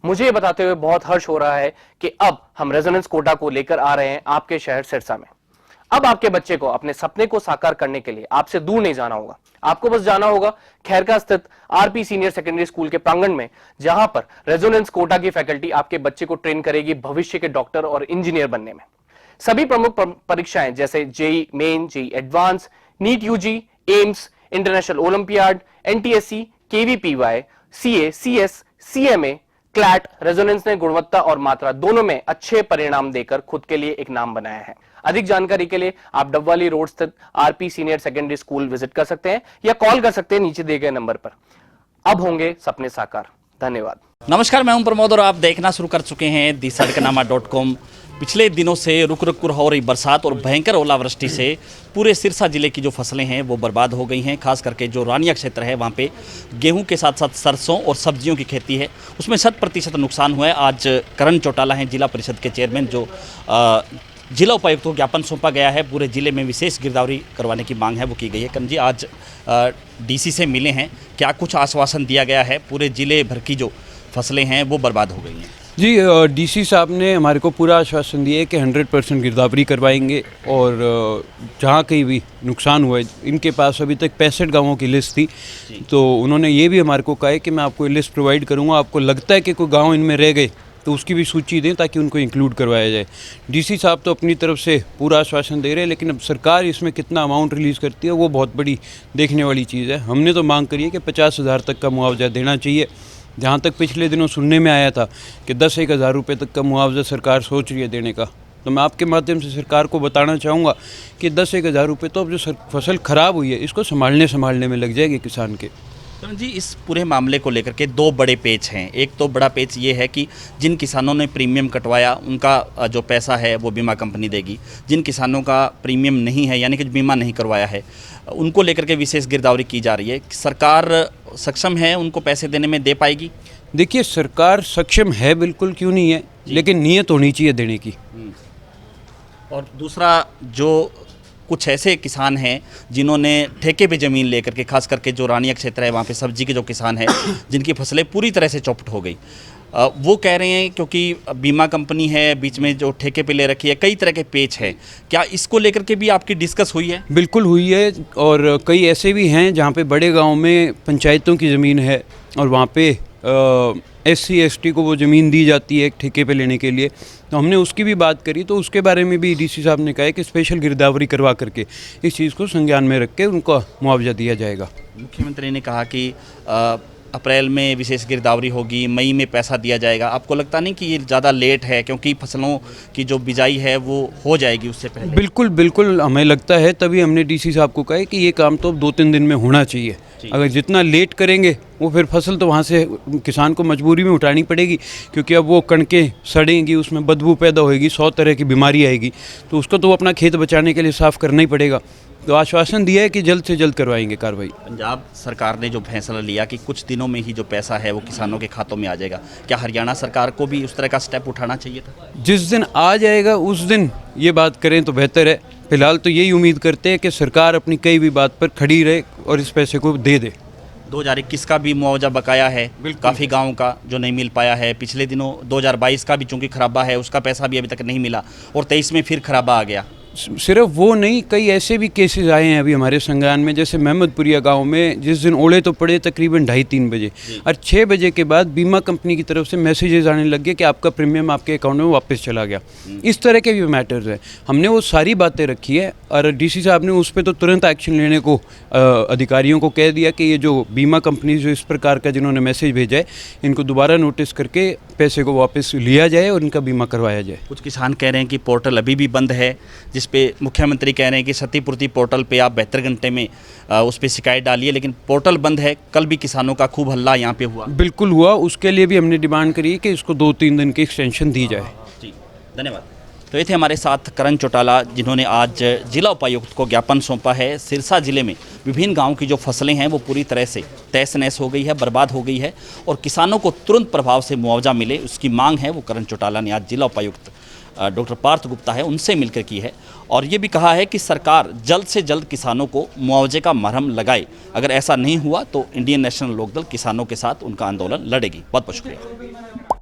मुझे ये बताते हुए बहुत हर्ष हो रहा है कि अब हम रेजोनेंस कोटा को लेकर आ रहे हैं आपके शहर सिरसा में। अब आपके बच्चे को अपने सपने को साकार करने के लिए आपसे दूर नहीं जाना होगा। आपको बस जाना होगा खैरका स्थित आरपी सीनियर सेकेंडरी स्कूल के प्रांगण में, जहां पर रेजोनेंस कोटा की फैकल्टी आपके बच्चे को ट्रेन करेगी भविष्य के डॉक्टर और इंजीनियर बनने में। सभी प्रमुख परीक्षाएं जैसे JEE Main, JEE advance, NEET UG, AIIMS, international olympiad, NTSE, KVPY, CA, CS, CMA, CLAT, Resonance ने गुणवत्ता और मात्रा दोनों में अच्छे परिणाम देकर खुद के लिए एक नाम बनाया है। अधिक जानकारी के लिए आप डबवाली रोड स्थित RP senior secondary school visit कर सकते हैं या कॉल कर सकते हैं नीचे दिए गए नंबर पर। अब होंगे सपने साकार। धन्यवाद। नमस्कार, मैं हूं प्रमोद और आप देखना शुरू कर चुके हैं दी-सड़कनामा.com। पिछले दिनों से रुक रुक हो रही बरसात और भयंकर ओलावृष्टि से पूरे सिरसा जिले की जो फसलें हैं वो बर्बाद हो गई हैं। खास करके जो रानिया क्षेत्र है वहाँ पे गेहूं के साथ साथ सरसों और सब्जियों की खेती है, उसमें 100% नुकसान हुआ है। आज करण चौटाला हैं जिला परिषद के चेयरमैन, जो जिला उपायुक्त को ज्ञापन सौंपा गया है। पूरे जिले में विशेष गिरदावरी करवाने की मांग है वो की गई है। करण जी, आज डीसी से मिले हैं, क्या कुछ आश्वासन दिया गया है? पूरे जिले भर की जो फसलें हैं वो बर्बाद हो गई हैं। जी, डीसी साहब ने हमारे को पूरा आश्वासन दिया है कि 100% गिरदावरी करवाएंगे और जहाँ कहीं भी नुकसान हुआ है, इनके पास अभी तक 65 गाँवों की लिस्ट थी, तो उन्होंने ये भी हमारे को कहा है कि मैं आपको लिस्ट प्रोवाइड करूँगा। आपको लगता है कि कोई गाँव इनमें रह गए तो उसकी भी सूची दें ताकि उनको इंक्लूड करवाया जाए। डीसी साहब तो अपनी तरफ से पूरा आश्वासन दे रहे हैं, लेकिन अब सरकार इसमें कितना अमाउंट रिलीज़ करती है वो बहुत बड़ी देखने वाली चीज़ है। हमने तो मांग करी है कि 50,000 तक का मुआवजा देना चाहिए। जहाँ तक पिछले दिनों सुनने में आया था कि 10-1 हज़ार रुपये तक का मुआवजा सरकार सोच रही है देने का, तो मैं आपके माध्यम से सरकार को बताना चाहूँगा कि 10-1 हज़ार रुपये तो अब जो फसल ख़राब हुई है इसको संभालने में लग जाएगी किसान के। करण जी, इस पूरे मामले को लेकर के दो बड़े पेच हैं। एक तो बड़ा पेच ये है कि जिन किसानों ने प्रीमियम कटवाया उनका जो पैसा है वो बीमा कंपनी देगी। जिन किसानों का प्रीमियम नहीं है, यानी कि बीमा नहीं करवाया है, उनको लेकर के विशेष गिरदावरी की जा रही है। सरकार सक्षम है उनको पैसे देने में? दे पाएगी? देखिए, सरकार सक्षम है, बिल्कुल, क्यों नहीं है, लेकिन नीयत होनी चाहिए देने की। और दूसरा, जो कुछ ऐसे किसान हैं जिन्होंने ठेके पे ज़मीन लेकर के, खास करके जो रानिया क्षेत्र है वहाँ पे सब्जी के जो किसान हैं जिनकी फसलें पूरी तरह से चौपट हो गई, वो कह रहे हैं क्योंकि बीमा कंपनी है, बीच में जो ठेके पे ले रखी है, कई तरह के पेच है। क्या इसको लेकर के भी आपकी डिस्कस हुई है? बिल्कुल हुई है, और कई ऐसे भी हैं जहाँ पे बड़े गाँव में पंचायतों की ज़मीन है और वहाँ पे SC ST को वो ज़मीन दी जाती है ठेके पे लेने के लिए, तो हमने उसकी भी बात करी। तो उसके बारे में भी डीसी साहब ने कहा है कि स्पेशल गिरदावरी करवा करके इस चीज़ को संज्ञान में रख के उनको मुआवजा दिया जाएगा। मुख्यमंत्री ने कहा कि अप्रैल में विशेष गिरदावरी होगी, मई में पैसा दिया जाएगा। आपको लगता नहीं कि ये ज़्यादा लेट है, क्योंकि फसलों की जो बिजाई है वो हो जाएगी उससे पहले? बिल्कुल बिल्कुल, हमें लगता है, तभी हमने डीसी साहब को कहा है कि ये काम तो अब 2-3 दिन में होना चाहिए। अगर जितना लेट करेंगे वो फिर फसल तो वहाँ से किसान को मजबूरी में उठानी पड़ेगी, क्योंकि अब वो कणकें सड़ेंगी, उसमें बदबू पैदा होगी, 100 तरह की बीमारी आएगी, तो उसको तो अपना खेत बचाने के लिए साफ़ करना ही पड़ेगा। तो आश्वासन दिया है कि जल्द से जल्द करवाएंगे कार्रवाई। पंजाब सरकार ने जो फैसला लिया कि कुछ दिनों में ही जो पैसा है वो किसानों के खातों में आ जाएगा, क्या हरियाणा सरकार को भी उस तरह का स्टेप उठाना चाहिए था? जिस दिन आ जाएगा उस दिन ये बात करें तो बेहतर है। फिलहाल तो यही उम्मीद करते हैं कि सरकार अपनी कई भी बात पर खड़ी रहे और इस पैसे को दे दे। 2021 का भी मुआवजा बकाया है काफ़ी गाँव का जो नहीं मिल पाया है। पिछले दिनों 2022 का भी चूँकि खराबा है, उसका पैसा भी अभी तक नहीं मिला, और 23 में फिर खराबा आ गया। सिर्फ वो नहीं, कई ऐसे भी केसेस आए हैं अभी हमारे संज्ञान में, जैसे महमदपुरिया गांव में जिस दिन ओले तो पड़े तकरीबन 2:30-3 बजे, और 6 बजे के बाद बीमा कंपनी की तरफ से मैसेजेस आने लग गए कि आपका प्रीमियम आपके अकाउंट में वापस चला गया। इस तरह के भी मैटर्स हैं। हमने वो सारी बातें रखी है और डीसी साहब ने उस पर तो तुरंत एक्शन लेने को अधिकारियों को कह दिया कि ये जो बीमा कंपनी जो इस प्रकार का जिन्होंने मैसेज भेजा है, इनको दोबारा नोटिस करके पैसे को वापस लिया जाए और इनका बीमा करवाया जाए। कुछ किसान कह रहे हैं कि पोर्टल अभी भी बंद है, जिस पे मुख्यमंत्री कह रहे हैं कि क्षतिपूर्ति पोर्टल पे आप 72 घंटे में उस पर शिकायत डालिए, लेकिन पोर्टल बंद है। कल भी किसानों का खूब हल्ला यहाँ पे हुआ। बिल्कुल हुआ, उसके लिए भी हमने डिमांड करी कि इसको 2-3 दिन की एक्सटेंशन दी जाए। जी, धन्यवाद। तो ये थे हमारे साथ करण चौटाला, जिन्होंने आज जिला उपायुक्त को ज्ञापन सौंपा है। सिरसा जिले में विभिन्न गाँव की जो फसलें हैं वो पूरी तरह से तहस नहस हो गई है, बर्बाद हो गई है, और किसानों को तुरंत प्रभाव से मुआवजा मिले उसकी मांग है वो करण चौटाला ने आज जिला उपायुक्त डॉक्टर पार्थ गुप्ता है उनसे मिलकर की है। और ये भी कहा है कि सरकार जल्द से जल्द किसानों को मुआवजे का मरहम लगाए। अगर ऐसा नहीं हुआ तो इंडियन नेशनल लोकदल किसानों के साथ उनका आंदोलन लड़ेगी। बहुत बहुत शुक्रिया।